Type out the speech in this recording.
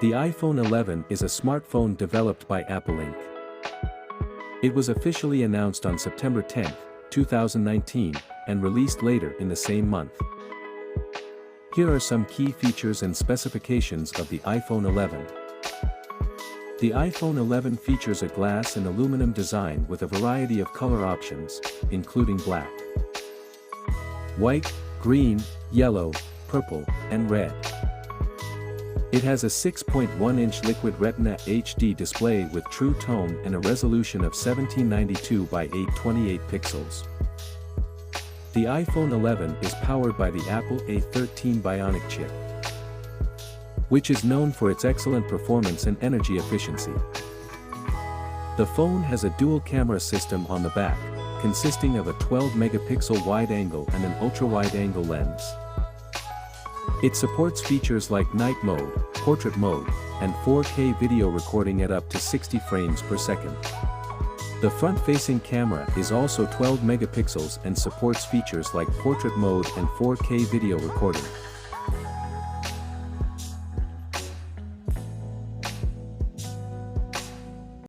The iPhone 11 is a smartphone developed by Apple Inc. It was officially announced on September 10, 2019, and released later in the same month. Here are some key features and specifications of the iPhone 11. The iPhone 11 features a glass and aluminum design with a variety of color options, including black, white, green, yellow, purple, and red. It has a 6.1-inch Liquid Retina HD display with True Tone and a resolution of 1792 by 828 pixels. The iPhone 11 is powered by the Apple A13 Bionic chip, which is known for its excellent performance and energy efficiency. The phone has a dual-camera system on the back, consisting of a 12-megapixel wide-angle and an ultra-wide-angle lens. It supports features like night mode, portrait mode, and 4K video recording at up to 60 frames per second. The front-facing camera is also 12 megapixels and supports features like portrait mode and 4K video recording.